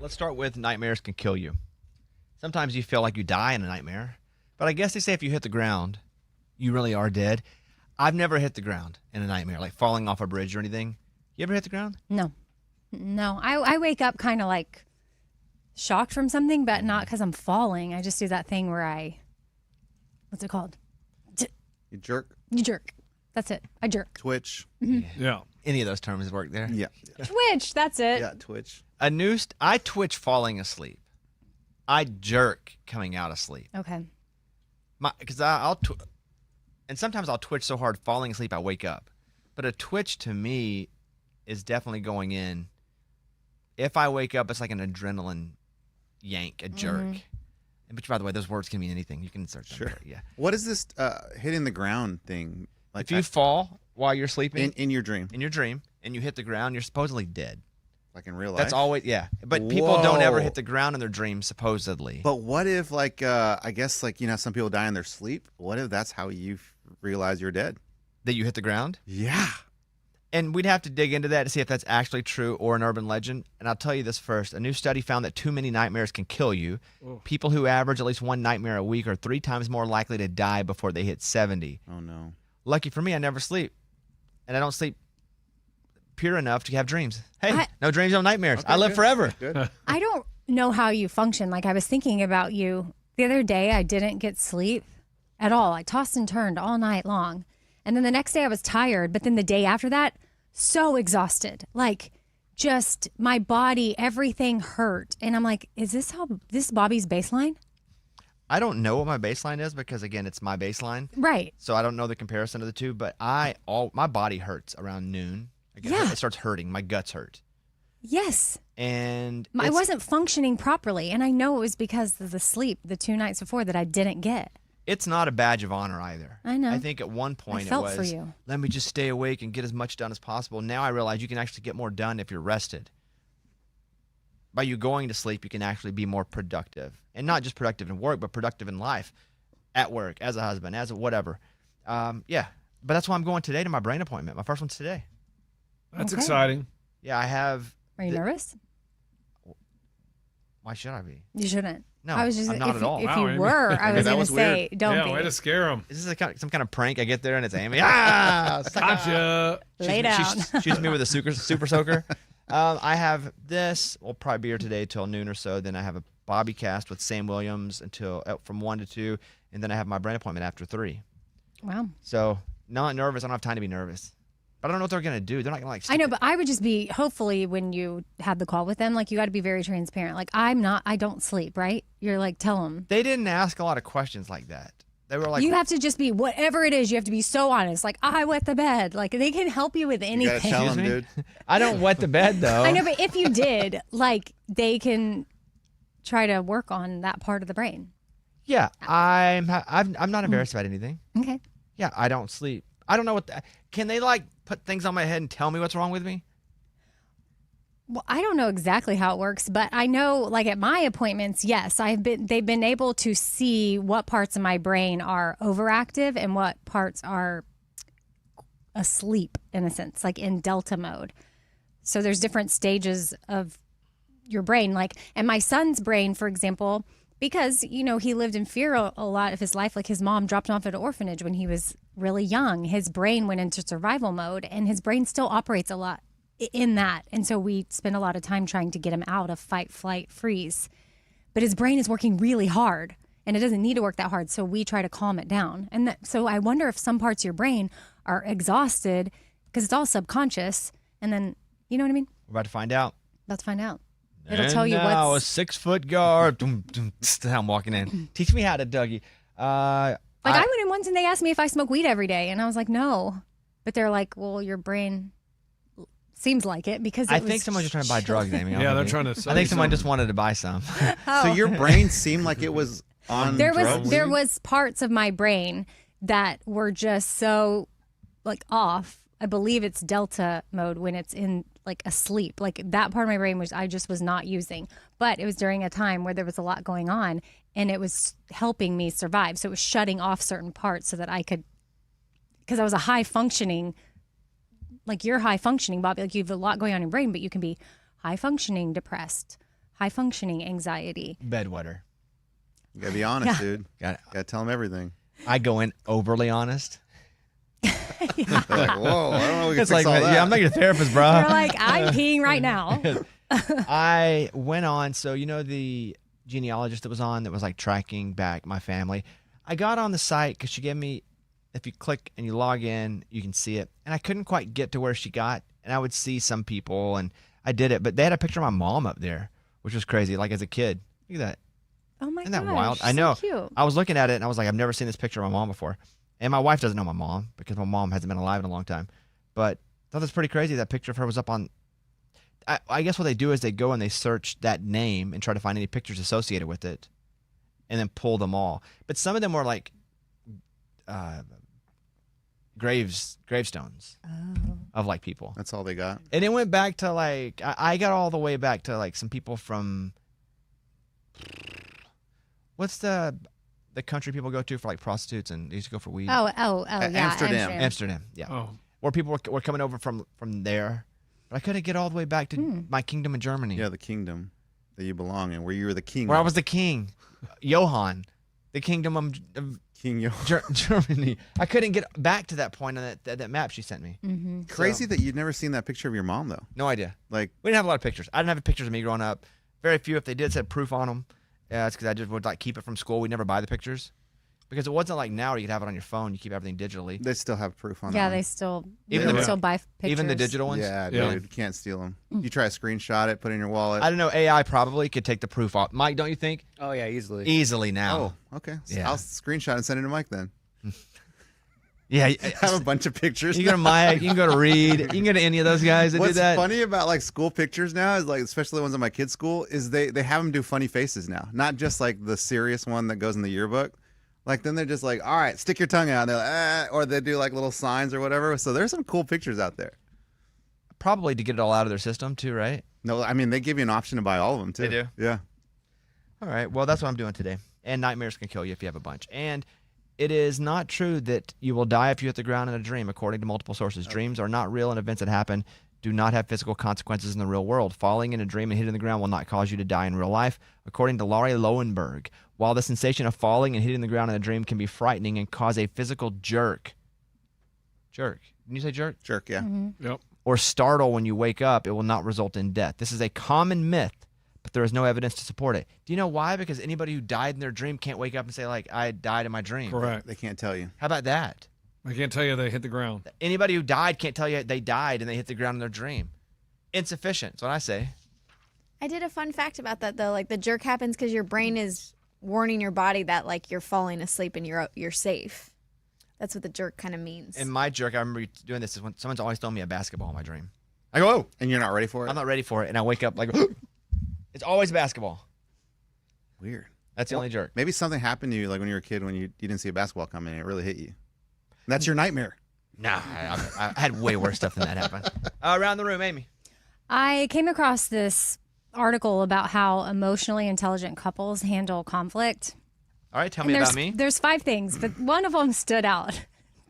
Let's start with nightmares can kill you. Sometimes you feel like you die in a nightmare, but I guess they say if you hit the ground, you really are dead. I've never hit the ground in a nightmare, like falling off a bridge or anything. You ever hit the ground? No. I wake up kind of like shocked from something, but not because I'm falling. I just do that thing where what's it called? You jerk. You jerk. That's it. I jerk. Twitch. Mm-hmm. Yeah. Any of those terms work there? Yeah. Twitch. That's it. Yeah, twitch. I twitch falling asleep. I jerk coming out of sleep. Okay. Because and sometimes I'll twitch so hard falling asleep I wake up. But a twitch to me is definitely going in. If I wake up, it's like an adrenaline yank, a jerk. And But by the way, those words can mean anything. You can search them. Sure. Yeah. What is this hitting the ground thing? Like if you fall while you're sleeping in your dream, and you hit the ground, you're supposedly dead. like in real life. That's always But people don't ever hit the ground in their dreams, supposedly. But what if, like, I guess, like, some people die in their sleep. What if that's how you realize you're dead? That you hit the ground? Yeah. And we'd have to dig into that to see if that's actually true or an urban legend. And I'll tell you this first. A new study found that too many nightmares can kill you. Oh. People who average at least one nightmare a week are 3 times more likely to die before they hit 70. Oh, no. Lucky for me, I never sleep. And I don't sleep pure enough to have dreams. Hey, no dreams, no nightmares. Okay, I live good. forever. Good. I don't know how you function. Like, I was thinking about you the other day. I didn't get sleep at all. I tossed and turned all night long. And then the next day I was tired. But then the day after that, so exhausted. Like, just my body, everything hurt. And I'm like, is this Bobby's baseline? I don't know what my baseline is because, again, it's my baseline. Right. So I don't know the comparison of the two. But my body hurts around noon. Yeah. It starts hurting. My guts hurt. Yes. And I wasn't functioning properly. And I know it was because of the sleep the 2 nights before that I didn't get. It's not a badge of honor either. I know. I think at one point I felt it was, for you. let me just stay awake and get as much done as possible. Now I realize you can actually get more done if you're rested. By you going to sleep, you can actually be more productive. And not just productive in work, but productive in life. At work, as a husband, as a whatever. Yeah. But that's why I'm going today to my brain appointment. My first one's today. That's Okay. exciting. Yeah, I have. Are you nervous? Why should I be? You shouldn't. No, I was just, I'm not if, at all. If Wow, you Amy. were, I was that going to was say, don't yeah, be. way to scare him. Is this some kind of prank I get there and it's Amy? Ah! Gotcha. Lay down. She shoots me with a super soaker. I have this. We'll probably be here today till noon or so. Then I have a Bobby cast with Sam Williams until from 1 to 2, and then I have my brain appointment after 3. Wow. So not nervous. I don't have time to be nervous. But I don't know what they're gonna do. They're not gonna I know, but I would just be, hopefully when you had the call with them, like, you got to be very transparent. Like, I don't sleep, right? You're like, tell them. They didn't ask a lot of questions like that. They were like, You have to just be, whatever it is, you have to be so honest. Like, I wet the bed. Like, they can help you with You anything. gotta tell them, me? dude. I don't wet the bed though. I know, but if you did, like, they can try to work on that part of the brain. Yeah, I'm not embarrassed about anything. Okay. Yeah, I don't sleep. I don't know can they like put things on my head and tell me what's wrong with me? Well, I don't know exactly how it works, but I know, like, at my appointments, yes, they've been able to see what parts of my brain are overactive and what parts are asleep, in a sense, like in delta mode. So there's different stages of your brain, like, and my son's brain, for example, because, he lived in fear a lot of his life. Like, his mom dropped him off at an orphanage when he was really young. His brain went into survival mode, and his brain still operates a lot in that. And so we spend a lot of time trying to get him out of fight, flight, freeze. But his brain is working really hard, and it doesn't need to work that hard. So we try to calm it down. And so I wonder if some parts of your brain are exhausted because it's all subconscious. And then, you know what I mean? We're about to find out. Let's find out. It'll And tell you now what's... a 6-foot guard. I'm walking in. Teach me how to, Dougie. I went in once and they asked me if I smoke weed every day. And I was like, no. But they're like, well, your brain seems like it because I think someone's just trying to buy drugs, Amy. Yeah, they're trying to sell I think you someone something. just wanted to buy some. So your brain seemed like it was on drugs? There was parts of my brain that were just so, like, off. I believe it's delta mode when it's in, like, asleep. Like, that part of my brain I just was not using. But it was during a time where there was a lot going on, and it was helping me survive. So it was shutting off certain parts so that I could, because I was a high functioning, like, you're high functioning, Bobby. Like, you have a lot going on in your brain, but you can be high functioning depressed, high functioning anxiety. Bedwetter. You gotta be honest, dude. Got it. Gotta tell them everything. I go in overly honest. They're like, whoa, I don't know. We can It's fix like, all that. yeah, I'm not your therapist, bro. You're like, I'm peeing right now. I went on, so you know the genealogist that was on that was like tracking back my family. I got on the site because she gave me, if you click and you log in, you can see it. And I couldn't quite get to where she got, and I would see some people, and I did it. But they had a picture of my mom up there, which was crazy, like as a kid. Look at that. Oh my Isn't gosh. that wild? So I know. Cute. I was looking at it, and I was like, I've never seen this picture of my mom before. And my wife doesn't know my mom because my mom hasn't been alive in a long time. But I thought that's pretty crazy. That picture of her was up on. I guess what they do is they go and they search that name and try to find any pictures associated with it, and then pull them all. But some of them were like gravestones of like people. That's all they got. And it went back to like I got all the way back to like some people from. What's the country people go to for like prostitutes and they used to go for weed? Oh, yeah. Amsterdam. Amsterdam, yeah. Oh, Where people were coming over from there. But I couldn't get all the way back to my kingdom in Germany. Yeah, the kingdom that you belong in, where you were the king. Where I was the king. Johann. The kingdom of King Yo. Germany. I couldn't get back to that point on that map she sent me. Mm-hmm. Crazy So, that you'd never seen that picture of your mom, though. no idea. Like, We didn't have a lot of pictures. I didn't have pictures of me growing up. Very few. If they did, said proof on them. Yeah, it's because I just would like keep it from school. We'd never buy the pictures. Because it wasn't like now where you could have it on your phone. You keep everything digitally. they still have proof on Yeah, that. they still Even still buy pictures. Even the digital ones. Yeah, Yeah. dude, you can't steal them. You try to screenshot it, put it in your wallet. I don't know. AI probably could take the proof off. Mike, don't you think? Oh yeah, easily. Easily now. Oh, okay. Yeah. I'll screenshot and send it to Mike then. Yeah. I have a bunch of pictures. You can go to Mike. You can go to Reed. You can go to any of those guys that What's do that. funny about like school pictures now is like, especially the ones at my kids' school, is they have them do funny faces now, not just like the serious one that goes in the yearbook. Like then they're just like, all right, stick your tongue out. And they're like, ah, or they do like little signs or whatever. So there's some cool pictures out there. Probably to get it all out of their system too, right? No, I mean they give you an option to buy all of them too. They do? Yeah. All right. Well, that's what I'm doing today. And nightmares can kill you if you have a bunch. And it is not true that you will die if you hit the ground in a dream, according to multiple sources. Dreams are not real, and events that happen do not have physical consequences in the real world. Falling in a dream and hitting the ground will not cause you to die in real life, according to Laurie Lowenberg. While the sensation of falling and hitting the ground in a dream can be frightening and cause a physical jerk. Didn't you say jerk? Jerk. Yeah. yep. Or startle when you wake up, it will not result in death. This is a common myth, but there is no evidence to support it. Do you know why? Because anybody who died in their dream can't wake up and say, like, I died in my dream. Correct. They can't tell you. How about that? I can't tell you they hit the ground. Anybody who died can't tell you they died and they hit the ground in their dream. Insufficient. That's what I say. I did a fun fact about that though. Like the jerk happens because your brain is warning your body that like you're falling asleep and you're safe. That's what the jerk kind of means. And my jerk, I remember doing this, is when someone's always throwing me a basketball in my dream. I go, oh, And you're not ready for it? I'm not ready for it. And I wake up like, it's always basketball. Weird. That's the only jerk. Maybe something happened to you like when you were a kid when you didn't see a basketball coming and it really hit you. That's your nightmare. Nah, I had way worse stuff than that happen. Around the room, Amy. I came across this article about how emotionally intelligent couples handle conflict. All right, tell And me about me. There's 5 things, but one of them stood out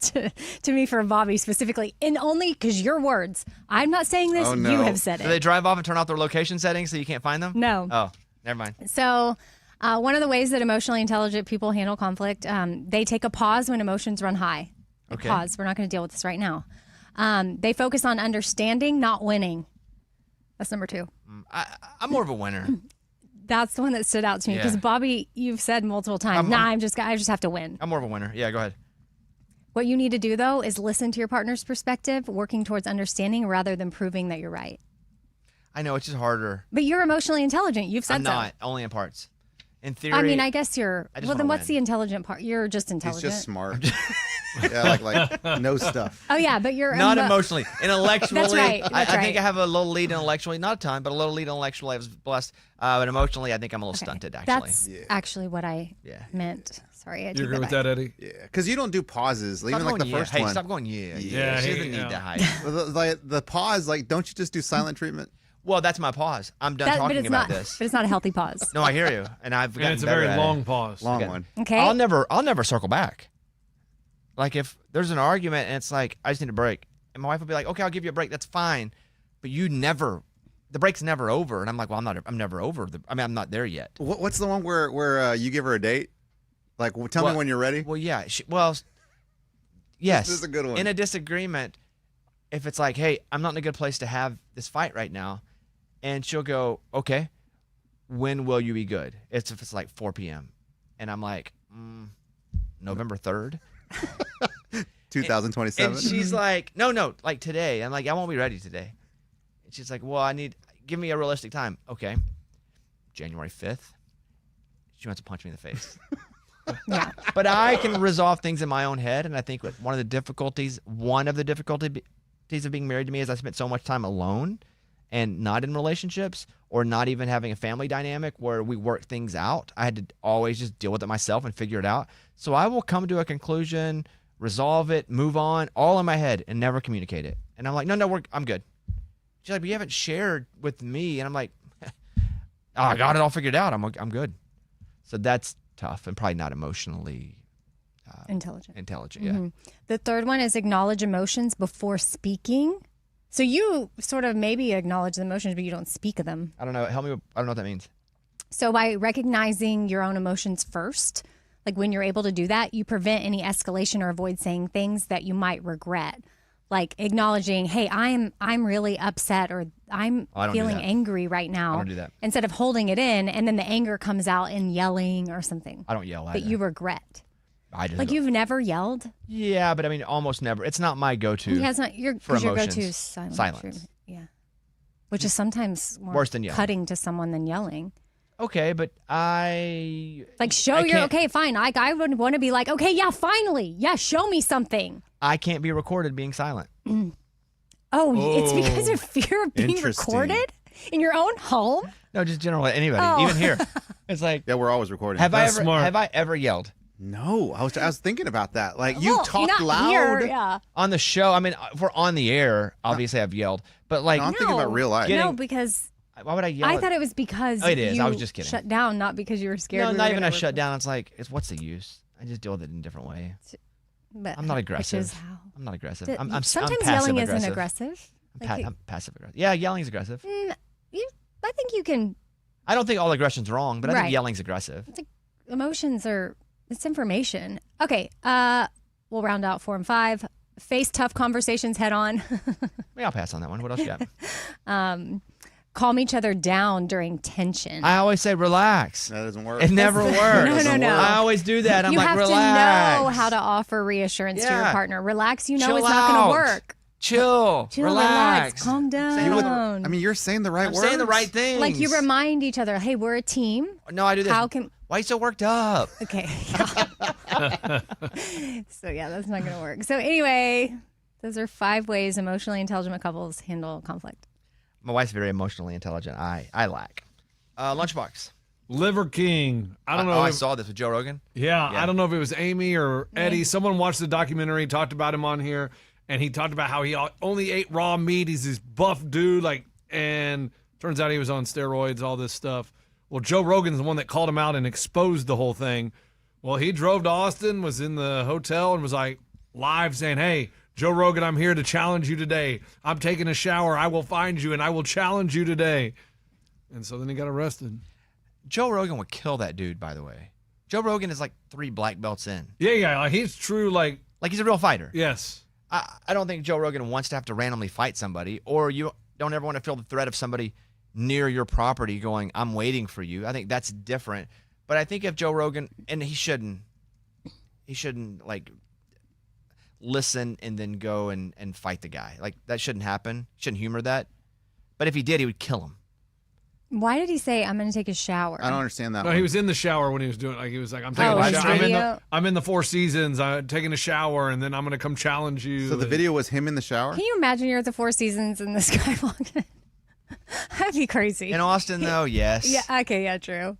to me for Bobby specifically, and only because your words. I'm not saying this. Oh, You no. have said Do they it. drive off and turn off their location settings so you can't find them? No. Oh, never mind. So, one of the ways that emotionally intelligent people handle conflict, they take a pause when emotions run high. They Okay. Pause. We're not going to deal with this right now. They focus on understanding, not winning. That's number 2. I'm more of a winner. That's the one that stood out to me because Yeah. Bobby, you've said multiple times, I just have to win. I'm more of a winner. Yeah, go ahead. What you need to do though is listen to your partner's perspective, working towards understanding rather than proving that you're right. I know it's just harder. But you're emotionally intelligent. You've said I'm so. not only in parts. In theory, I mean, I guess you're. I just Well, then wanna what's win. the intelligent part? You're just He's intelligent. just smart. Yeah, like no stuff. Oh yeah, but you're not emotionally, intellectually. That's right, that's I think right. I have a little lead intellectually, not a ton, but a little lead intellectually. I was blessed, but emotionally, I think I'm a little stunted. Actually, That's actually what I Yeah. meant. Sorry, I You take agree that with back. that, Eddie? Yeah, because you don't do pauses. Stop Even like the going, yeah. first Hey, one. stop going. Yeah, Yeah, She hey, doesn't need yeah. to hide. The pause, like, don't you just do silent treatment? Well, that's my pause. I'm done But talking it's about not. this. But it's not a healthy pause. No, I hear you, and I've gotten And it's a better very at long it. pause. Long Okay. one. Okay. I'll never circle back. Like if there's an argument and it's like I just need a break, and my wife will be like, "Okay, I'll give you a break. That's fine," but you never the break's never over, and I'm like, well, I'm never over. I'm not there yet. What's the one where you give her a date? Like, tell me when you're ready. Well, yeah. Yes. This is a good one. In a disagreement, if it's like, hey, I'm not in a good place to have this fight right now, and she'll go, okay, when will you be good? If it's like 4 p.m. And I'm like, November 3rd. 2027. And she's like, no, like today. I'm like, I won't be ready today. And she's like, well, give me a realistic time. Okay. January 5th. She wants to punch me in the face. Yeah. But I can resolve things in my own head. And I think one of the difficulties of being married to me is I spent so much time alone and not in relationships or not even having a family dynamic where we work things out. I had to always just deal with it myself and figure it out. So I will come to a conclusion, resolve it, move on, all in my head and never communicate it. And I'm like, no, I'm good. She's like, but you haven't shared with me. And I'm like, I got it all figured out. I'm good. So that's tough and probably not emotionally Intelligent. Yeah. Mm-hmm. The third one is acknowledge emotions before speaking. So you sort of maybe acknowledge the emotions, but you don't speak of them. I don't know. Help me. I don't know what that means. So by recognizing your own emotions first, like when you're able to do that, you prevent any escalation or avoid saying things that you might regret. Like acknowledging, hey, I'm really upset or I'm feeling angry right now. I don't do that. Instead of holding it in and then the anger comes out in yelling or something. I don't yell either. That you regret. I just like you've never yelled? Yeah, but I mean almost never. It's not my go-to. Yeah, it's not your go-to is silence. Yeah. Which is sometimes worse than yelling. Cutting to someone than yelling. Okay, but okay, fine. I would want to be like, okay, yeah, finally. Yeah, show me something. I can't be recorded being silent. Oh, it's because of fear of being recorded in your own home? No, just generally anybody, even here. It's like, yeah, we're always recording. Have I ever yelled? No, I was thinking about that. Like you talked loud here, on the show. I mean, if we're on the air, obviously I've yelled, but like, no, I'm thinking about real life. No, because why would I yell? I thought it was because it is. I was just kidding. Shut down, not because you were scared. No, not even a shut down. It's like, what's the use? I just deal with it in a different way. But I'm not aggressive. Which is how? I'm not aggressive. I'm sometimes I'm yelling isn't aggressive. I'm passive aggressive. Yeah, yelling is aggressive. I think you can. I don't think all aggression's wrong, but I think yelling's aggressive. It's like emotions are. It's information. Okay, we'll round out 4 and 5. Face tough conversations head on. Maybe I'll pass on that one. What else you got? Calm each other down during tension. I always say relax. That doesn't work. It never works. No. I always do that. I'm you like, have relax. to know how to offer reassurance to your partner. Relax, Chill it's out. not going to work. Chill, relax. Calm down. I mean, you're saying the right words. I'm saying the right things. Like you remind each other, hey, we're a team. No, I do this. Why are you so worked up? Okay. So yeah, that's not going to work. So anyway, those are 5 ways emotionally intelligent couples handle conflict. My wife's very emotionally intelligent. I lack. Lunchbox. Liver King. I don't know. I saw this with Joe Rogan. Yeah, I don't know if it was Amy or Eddie. Someone watched the documentary, talked about him on here, and he talked about how he only ate raw meat. He's this buff dude, and turns out he was on steroids, all this stuff. Well, Joe Rogan's the one that called him out and exposed the whole thing. Well, he drove to Austin, was in the hotel, and was like live saying, hey, Joe Rogan, I'm here to challenge you today. I'm taking a shower. I will find you, and I will challenge you today. And so then he got arrested. Joe Rogan would kill that dude, by the way. Joe Rogan is like 3 black belts in. Yeah. Like he's true, like he's a real fighter. Yes. I don't think Joe Rogan wants to have to randomly fight somebody, or you don't ever want to feel the threat of somebody near your property going, I'm waiting for you. I think that's different. But I think if Joe Rogan, and he shouldn't like listen and then go and fight the guy. Like that shouldn't happen. Shouldn't humor that. But if he did, he would kill him. Why did he say, I'm going to take a shower? I don't understand that. No, one. he was in the shower when he was doing it. Like he was like, I'm taking a shower. I'm in the 4 Seasons. I'm taking a shower, and then I'm going to come challenge you. So the video was him in the shower? Can you imagine you're at the 4 Seasons and this guy walked in? That'd be crazy. In Austin, though, yes. Yeah. Okay. Yeah. True.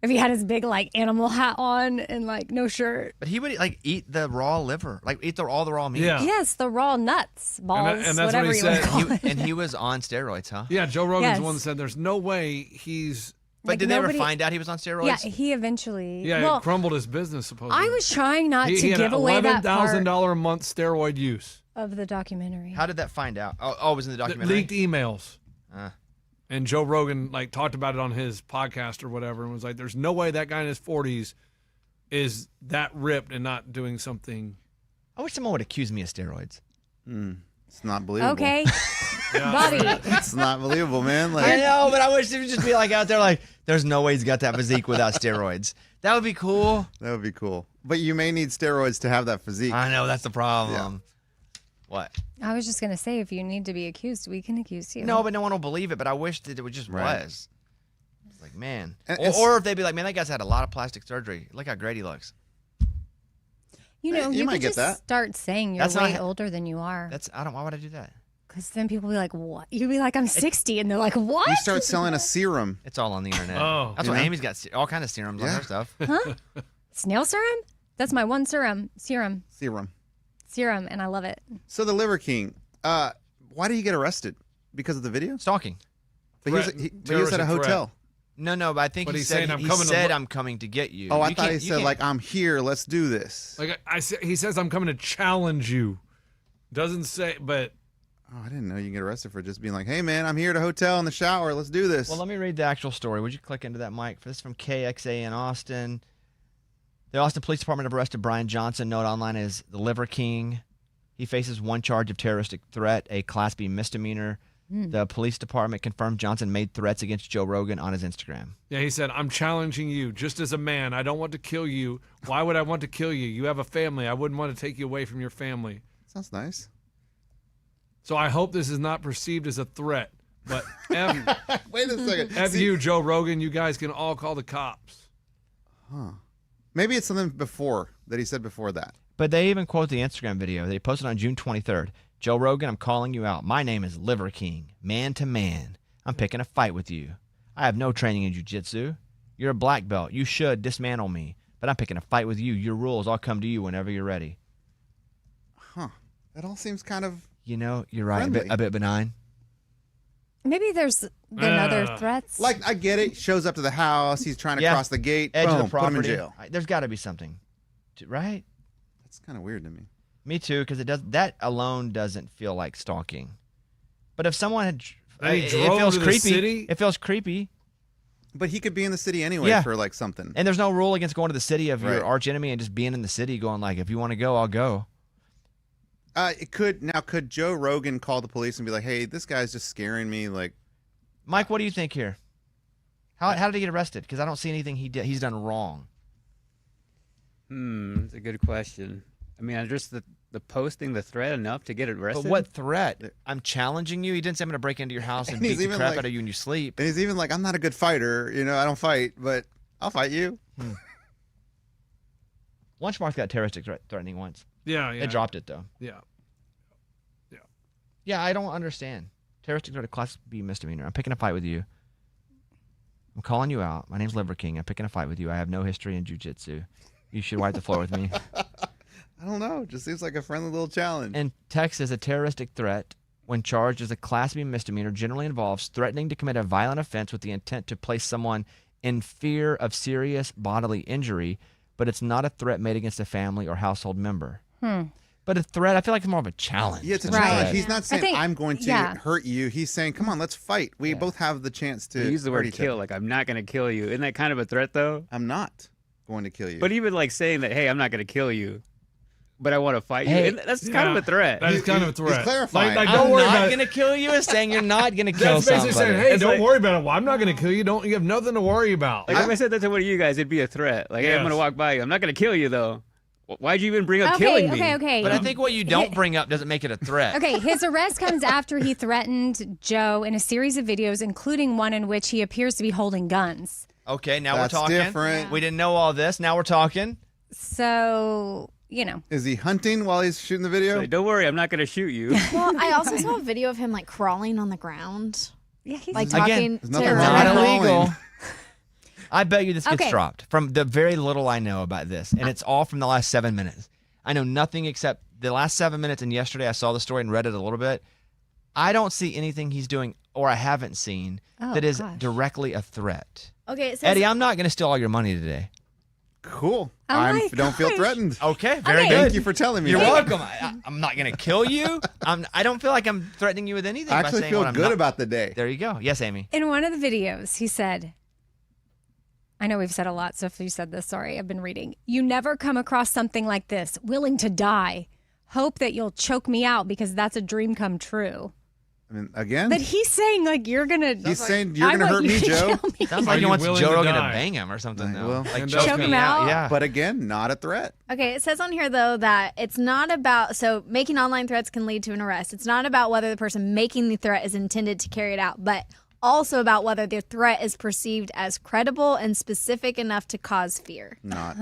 If he had his big animal hat on and no shirt. But he would eat the raw liver, eat all the raw meat. Yeah. Yes, the raw nuts, balls, and that's whatever what he you said. And he was on steroids, huh? Yeah, Joe Rogan's the one that said there's no way he's. But did they ever find out he was on steroids? Yeah, he eventually. Yeah, it crumbled his business supposedly. I was trying not to give had away that part $11,000 a month steroid use of the documentary. How did that find out? Oh, it was in the documentary. Leaked emails. And Joe Rogan like talked about it on his podcast or whatever, and was like, "There's no way that guy in his 40s is that ripped and not doing something." I wish someone would accuse me of steroids. It's not believable. Okay, Yeah. Bobby. It's not believable, man. Like, I know, but I wish it would just be like out there like, there's no way he's got that physique without steroids. That would be cool. that would be cool. But you may need steroids to have that physique. I know, that's the problem. What? I was just gonna say, if you need to be accused, we can accuse you. No, but no one will believe it. But I wish that it would just Right. was. It's like, man. And- Or if they'd be like, man, that guy's had a lot of plastic surgery. Look how great he looks. you know, You you might could get just that. start saying you're That's not way ha- older than you are. Why would I do that? Because then people will be like, "What?" You'll be like, "I'm 60," and they're like, "What?" You start selling a serum. It's all on the internet. Oh. That's You why know? Amy's got all kind of serums on Yeah. her stuff. Snail serum? That's my one serum, and I love it. So the Liver King, why did he get arrested? Because of the video? Stalking. But he was at a Terroristic hotel. No, but I think But he he's said saying, "I'm he coming to said look." I'm coming to get you. Oh, I You thought can't- he you said can't- like, I'm here. Let's do this. Like he says, "I'm coming to challenge you." Doesn't say, but Oh, I didn't know you can get arrested for just being like, hey, man, I'm here at a hotel in the shower. Let's do this. Well, let me read the actual story. Would you click into that, Mike? This is from KXA in Austin. The Austin Police Department have arrested Brian Johnson, known online as the Liver King. He faces one charge of terroristic threat, a Class B misdemeanor. The police department confirmed Johnson made threats against Joe Rogan on his Instagram. yeah, he said, "I'm challenging you just as a man. I don't want to kill you. Why would I want to kill you? You have a family. I wouldn't want to take you away from your family. Sounds nice. So I hope this is not perceived as a threat. But Wait a second. F See, you, Joe Rogan. You guys can all call the cops." maybe it's something before that he said before that. But they even quote the Instagram video. They posted on June 23rd. Joe Rogan, I'm calling you out. My name is Liver King, man to man. I'm picking a fight with you. I have no training in jiu-jitsu. You're a black belt. You should dismantle me. But I'm picking a fight with you. Your rules, I'll come to you whenever you're ready. That all seems kind of. You know, you're right. Friendly. A bit benign. Maybe there's been other threats. Like, I get it. Shows up to the house. He's trying to Yeah. cross the gate. Edge Boom, of the property. put him in jail. There's got to be something. Right? That's kind of weird to me. Me too, because that alone doesn't feel like stalking. But if someone had, And he it drove feels to the creepy. city? It feels creepy, But he could be in the city anyway Yeah. for like something. and there's no rule against going to the city of Right. your arch enemy and just being in the city, going like, if you want to go, I'll go. Could Joe Rogan call the police and be like, hey, this guy's just scaring me? Like, Mike, what do you think here? How did he get arrested? Because I don't see anything he's done wrong. That's a good question. I mean, just the posting the threat enough to get arrested. But what threat? I'm challenging you. He didn't say I'm going to break into your house and And beat he's the even crap like- out of you when you sleep. and he's even like, I'm not a good fighter. You know, I don't fight, but I'll fight you. Lunchmark got terroristic threatening once. Yeah, yeah. They dropped it though. Yeah. Yeah, I don't understand. Terroristic threat, a Class B misdemeanor. I'm picking a fight with you. I'm calling you out. My name's Liver King. I'm picking a fight with you. I have no history in jiu-jitsu. You should wipe the floor with me. I don't know. Just seems like a friendly little challenge. In Texas, a terroristic threat, when charged as a Class B misdemeanor, generally involves threatening to commit a violent offense with the intent to place someone in fear of serious bodily injury, but it's not a threat made against a family or household member. But a threat, I feel like it's more of a challenge. Yeah, it's a than challenge. threat. He's not saying think- I'm going to yeah. hurt you. He's saying, "Come on, let's fight. We both have the chance to They use the hurt word each kill, other." like I'm not going to kill you. Isn't that kind of a threat, though? I'm not going to kill you. But even like saying that, hey, I'm not going to kill you, but I want to fight Hey, you. And that's kind of a threat. That is kind of a threat. clarifying. Like, I'm don't worry not about going it. to kill you is saying you're not going to kill That's basically somebody. saying, hey, It's don't like- worry about it. Well, I'm not going to kill you. You have nothing to worry about. Like if I said that to one of you guys, it'd be a threat. Like, hey, I'm Yes. going to walk by you. I'm not going to kill you, though. Why'd you even bring up okay, killing me? okay. But I think what you don't bring up doesn't make it a threat. Okay, his arrest comes after he threatened Joe in a series of videos, including one in which he appears to be holding guns. Okay, now That's we're talking. different. We didn't know all this. Now we're talking. So, you know. Is he hunting while he's shooting the video? Like, don't worry, I'm not going to shoot you. Well, I also saw a video of him like crawling on the ground, Yeah, he's like Again, talking there's to nothing a wrong Not with reporter. crawling. illegal. I bet you this gets Okay. dropped from the very little I know about this. And it's all from the last 7 minutes. I know nothing except the last 7 minutes. And yesterday I saw the story and read it a little bit. I don't see anything he's doing or I haven't seen Oh, that is gosh. directly a threat. Okay, it says Eddie, I'm not going to steal all your money today. Cool. Oh I my don't feel gosh. threatened. Okay, very Okay. good. Thank you for telling me. You're that. welcome. I'm not going to kill you. I don't feel like I'm threatening you with anything. I by actually saying feel what I'm good not. about the day. There you go. Yes, Amy. In one of the videos, he said, I know we've said a lot, so if you said this, sorry, I've been reading. You never come across something like this, willing to die. Hope that you'll choke me out because that's a dream come true. I mean, again, But he's saying, like, you're going to. he's saying you're I going to want hurt you me, to Joe. kill me. Sounds Are like he you wants willing Joe to Rogan to die? bang him or something. Like, Though. well, Like and choke him me out? Yeah. But again, not a threat. Okay, it says on here though that it's not about so making online threats can lead to an arrest. It's not about whether the person making the threat is intended to carry it out, but also about whether the threat is perceived as credible and specific enough to cause fear. Not.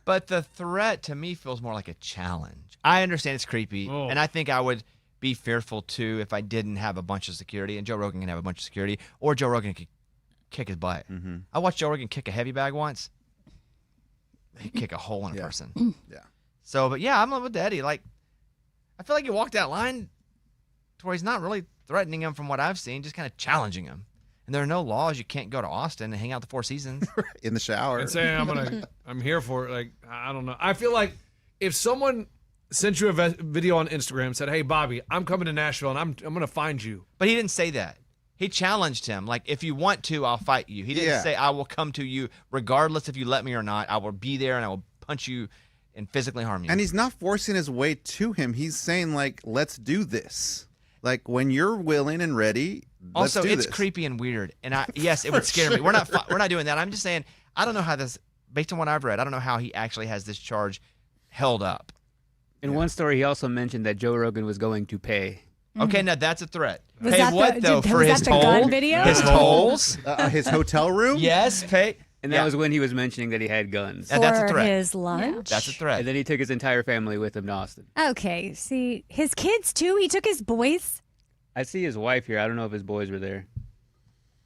But the threat to me feels more like a challenge. I understand it's creepy, Oh. and I think I would be fearful too if I didn't have a bunch of security, and Joe Rogan can have a bunch of security, or Joe Rogan could kick his butt. Mm-hmm. I watched Joe Rogan kick a heavy bag once. He'd kick a hole in a Yeah. person. Yeah. So, but yeah, I'm with Eddie. Like, I feel like he walked that line to where he's not really threatening him from what I've seen, just kind of challenging him. And there are no laws. You can't go to Austin and hang out the Four Seasons. In the shower. And saying I'm here for it. Like, I don't know. I feel like if someone sent you a video on Instagram and said, "Hey, Bobby, I'm coming to Nashville and I'm going to find you." But he didn't say that. He challenged him. Like, if you want to, I'll fight you. He didn't Yeah. say, I will come to you regardless if you let me or not. I will be there and I will punch you and physically harm you. And he's not forcing his way to him. He's saying, like, let's do this. Like, when you're willing and ready, let's also, do it's this. creepy and weird. And yes, it would scare me. We're not doing that. I'm just saying, I don't know how this, based on what I've read, I don't know how he actually has this charge held up. In one story, he also mentioned that Joe Rogan was going to pay. Okay, now that's a threat. Was Pay that what, the- though, did- for was his that the toll? gun video? His tolls? His hotel room? Yes, pay. And that Yeah. was when he was mentioning that he had guns. And that's a For threat. his lunch? That's a threat. And then he took his entire family with him to Austin. Okay, see, his kids too. He took his boys. I see his wife here. I don't know if his boys were there.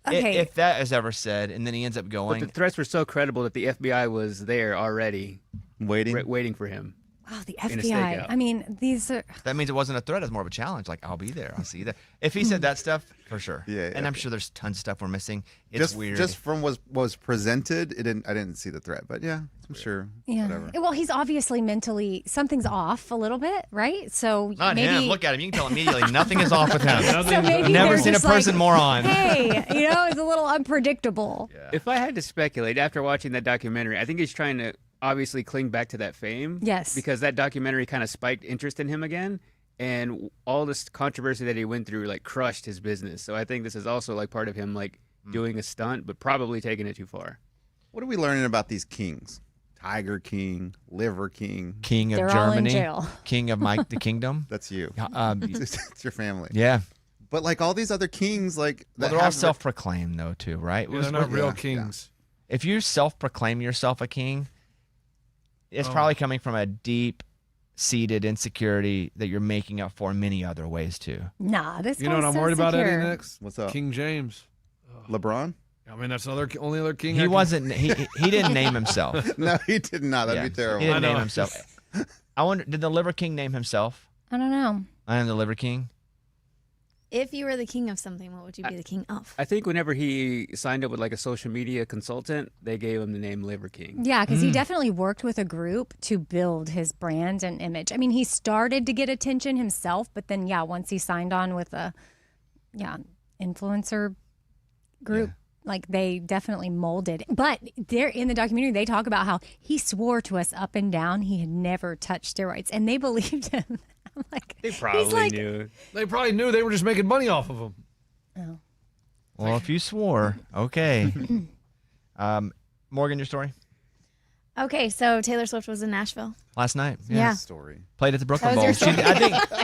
Okay, If that is ever said, and then he ends up But going, the threats were so credible that the FBI was there already, Waiting. waiting for him. wow, the in a FBI. stakeout. I mean, these are. that means it wasn't a threat. It's more of a challenge. Like, I'll be there. I'll see you there. If he said that stuff, for sure. Yeah, And yeah. I'm sure there's tons of stuff we're missing. It's just, weird. Just from what was presented, I didn't see the threat. But yeah, I'm sure. Yeah. Whatever. Well, he's obviously mentally something's off a little bit, right? So Not maybe. him. Look at him. You can tell immediately nothing is off with him. So maybe Never they're seen a just like, person more on. Hey, it's a little unpredictable. If I had to speculate after watching that documentary, I think he's trying to obviously cling back to that fame. Yes. Because that documentary kind of spiked interest in him again. And all this controversy that he went through, like, crushed his business. So I think this is also, like, part of him, like, doing a stunt, but probably taking it too far. What are we learning about these kings? Tiger King, Liver King. King of They're all in Germany. jail. King of Mike the Kingdom. That's you. It's It's your family. yeah. But like all these other kings, like Well, that they're all have- self-proclaimed, though, too, right? Yeah, they're not real yeah. kings. If you self-proclaim yourself a king, it's probably coming from a deep-seated insecurity that you're making up for in many other ways, too. Nah, this You know what guy's I'm so worried about, secure. Eddie, next? What's up? King James. LeBron? I mean, that's only other king. I He can- wasn't. He didn't name himself. No, he did not. That'd Yeah. be terrible. He didn't I know. name himself. I wonder, did the Liver King name himself? I don't know. I am the Liver King. If you were the king of something, what would you be the king of? I think whenever he signed up with, like, a social media consultant, they gave him the name Liver King. Yeah, because he definitely worked with a group to build his brand and image. I mean, he started to get attention himself, but then, once he signed on with a, influencer group, like they definitely molded. But there in the documentary, they talk about how he swore to us up and down he had never touched steroids, and they believed him. I'm like, They he's probably like, knew. They probably knew they were just making money off of him. Oh. Well, if you swore, okay. Morgan, your story Okay, so Taylor Swift was in Nashville. last night. Yeah. Story. Played at the Brooklyn That Bowl. was your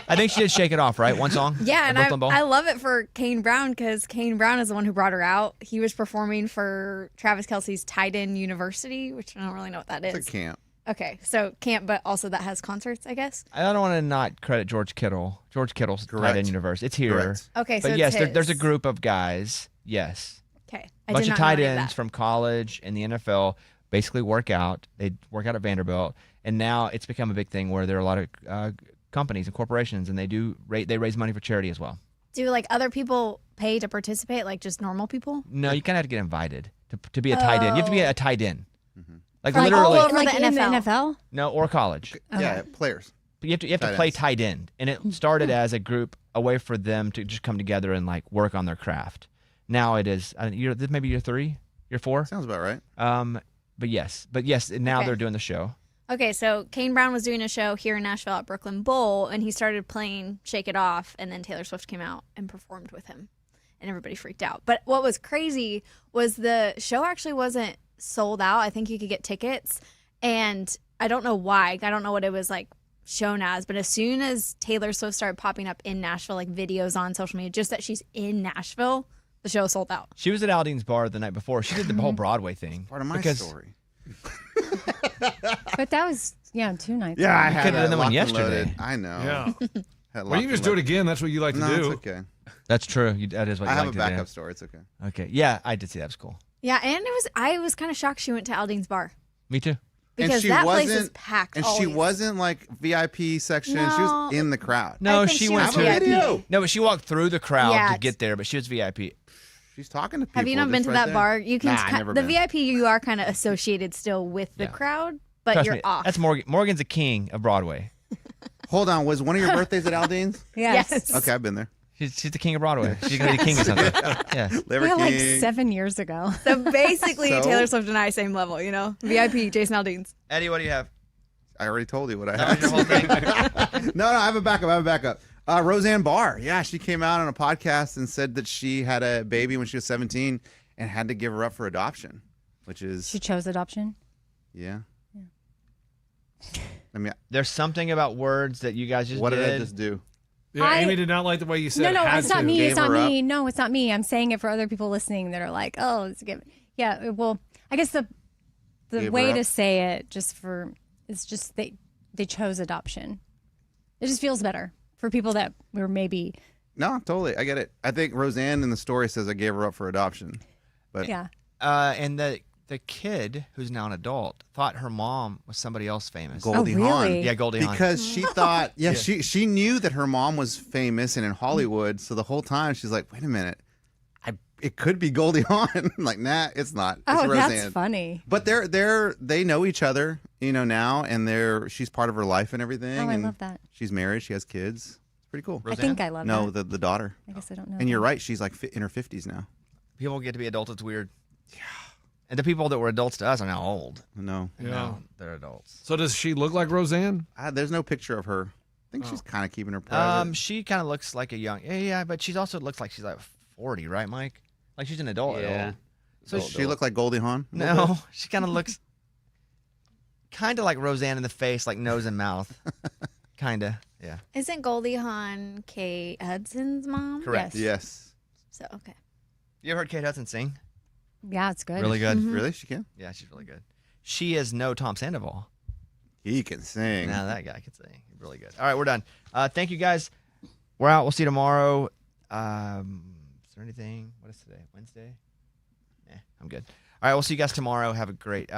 I think she did Shake It Off, right? One song. Yeah, The and Brooklyn Bowl. I love it for Kane Brown because Kane Brown is the one who brought her out. He was performing for Travis Kelce's Tight End University, which I don't really know what that is. It's a camp. Okay, so camp, but also that has concerts, I guess. I don't want to not credit George Kittle. George Kittle's Correct. Tight End Universe. It's here. Correct. Okay, so But it's yes, there's a his. group of guys. Yes. Okay, A I bunch did of not know tight any of ends that. from college and the NFL basically work out. They work out at Vanderbilt, and now it's become a big thing where there are a lot of companies and corporations, and they raise money for charity as well. Do like other people pay to participate, like just normal people? No, you kind of have to get invited to be a tight end. You have to be a tight end. Like Like literally, all over like the in the NFL. NFL. no, or college. Yeah, players. But you have to Tight play ends. tight end, and it started as a group, a way for them to just come together and like work on their craft. Now it is maybe year 3, year 4. Sounds about right. But yes, now Okay. they're doing the show. Okay, so Kane Brown was doing a show here in Nashville at Brooklyn Bowl, and he started playing Shake It Off, and then Taylor Swift came out and performed with him, and everybody freaked out. But what was crazy was the show actually wasn't sold out. I think you could get tickets, and I don't know why. I don't know what it was like shown as, but as soon as Taylor Swift started popping up in Nashville, like videos on social media, just that she's in Nashville, the show sold out. She was at Aldine's bar the night before. She did the whole Broadway thing. Part of my because story. But that was 2 nights. Yeah, I You had could've done that one locked and loaded. yesterday. I know. Yeah. Had Well, you locked can just and do it loaded. again. That's what you like to No, do. it's okay. That's true. That is what I you have like a to do. backup story. It's okay. Okay. Yeah, I did see that. It was cool. Yeah, and I was kind of shocked she went to Aldine's bar Me too. because she that place is wasn't- packed. And she always. wasn't like VIP section. She No. was in the crowd. No, I think she she went was to Have a video. No, but she walked through the crowd Yeah, to it's- get there, but she was VIP. She's talking to people. Have you not just been to right that there. bar? You can Nah, I never the been. VIP you are kind of associated still with the Yeah. crowd, but Trust you're me, off. that's Morgan. Morgan's a king of Broadway. Hold on. Was one of your birthdays at Aldine's? Yes. Okay, I've been there. She's the king of Broadway. She's gonna be the king of something. Yeah. Liver Yeah, like King. 7 years ago. So basically, So? Taylor Swift and I same level, you know. VIP, Jason Aldean's. Eddie, what do you have? I already told you what I That was your had. whole thing. No, I have a backup. Roseanne Barr. Yeah, she came out on a podcast and said that she had a baby when she was 17 and had to give her up for adoption, which is She chose adoption. yeah. I mean, There's something about words that you guys just what did. did I just do? Yeah, I- Amy did not like the way you said No, had it's not to. me. Gave It's not her me. No, it's not me. I'm saying it for other people listening that are like, oh, it's give. Yeah, well, I guess the Gave her way up? to say it it's just they chose adoption. It just feels better for people that were maybe No, totally. I get it. I think Roseanne in the story says I gave her up for adoption. But yeah. And the kid who's now an adult thought her mom was somebody else famous. Goldie Oh, Hawn. really? Yeah, Goldie Hawn. Because she thought, she knew that her mom was famous and in Hollywood. So the whole time she's like, wait a minute, it could be Goldie Hawn. Like, nah, it's not. It's Oh, Roseanne. that's funny. But they know each other, now, and she's part of her life and everything. Oh, I and love that. She's married. She has kids. It's pretty cool. I think I love No, that. the daughter. I guess I don't know. And you're that. right. She's like in her 50s now. People get to be adults. It's weird. Yeah. And the people that were adults to us are now old. No, Yeah. Now they're adults. So does she look like Roseanne? there's no picture of her. I think she's kind of keeping her private. She kind of looks like a young. Yeah, but she also looks like she's like 40, right, Mike? Like she's an adult. Yeah. Adult. So she look like Goldie Hawn? a little No, she kind of looks kind of like Roseanne in the face, like nose and mouth. Kind of. Yeah. Isn't Goldie Hawn Kate Hudson's mom? Correct. bit? Yes. So okay. You ever heard Kate Hudson sing? Yeah, it's good. Really good. Really? She can? Yeah, she's really good. She is no Tom Sandoval. He can sing. Now that guy can sing. He's really good. All right, we're done. Thank you guys. We're out. We'll see you tomorrow. Is there anything? What is today? Wednesday? I'm good. All right, we'll see you guys tomorrow. Have a great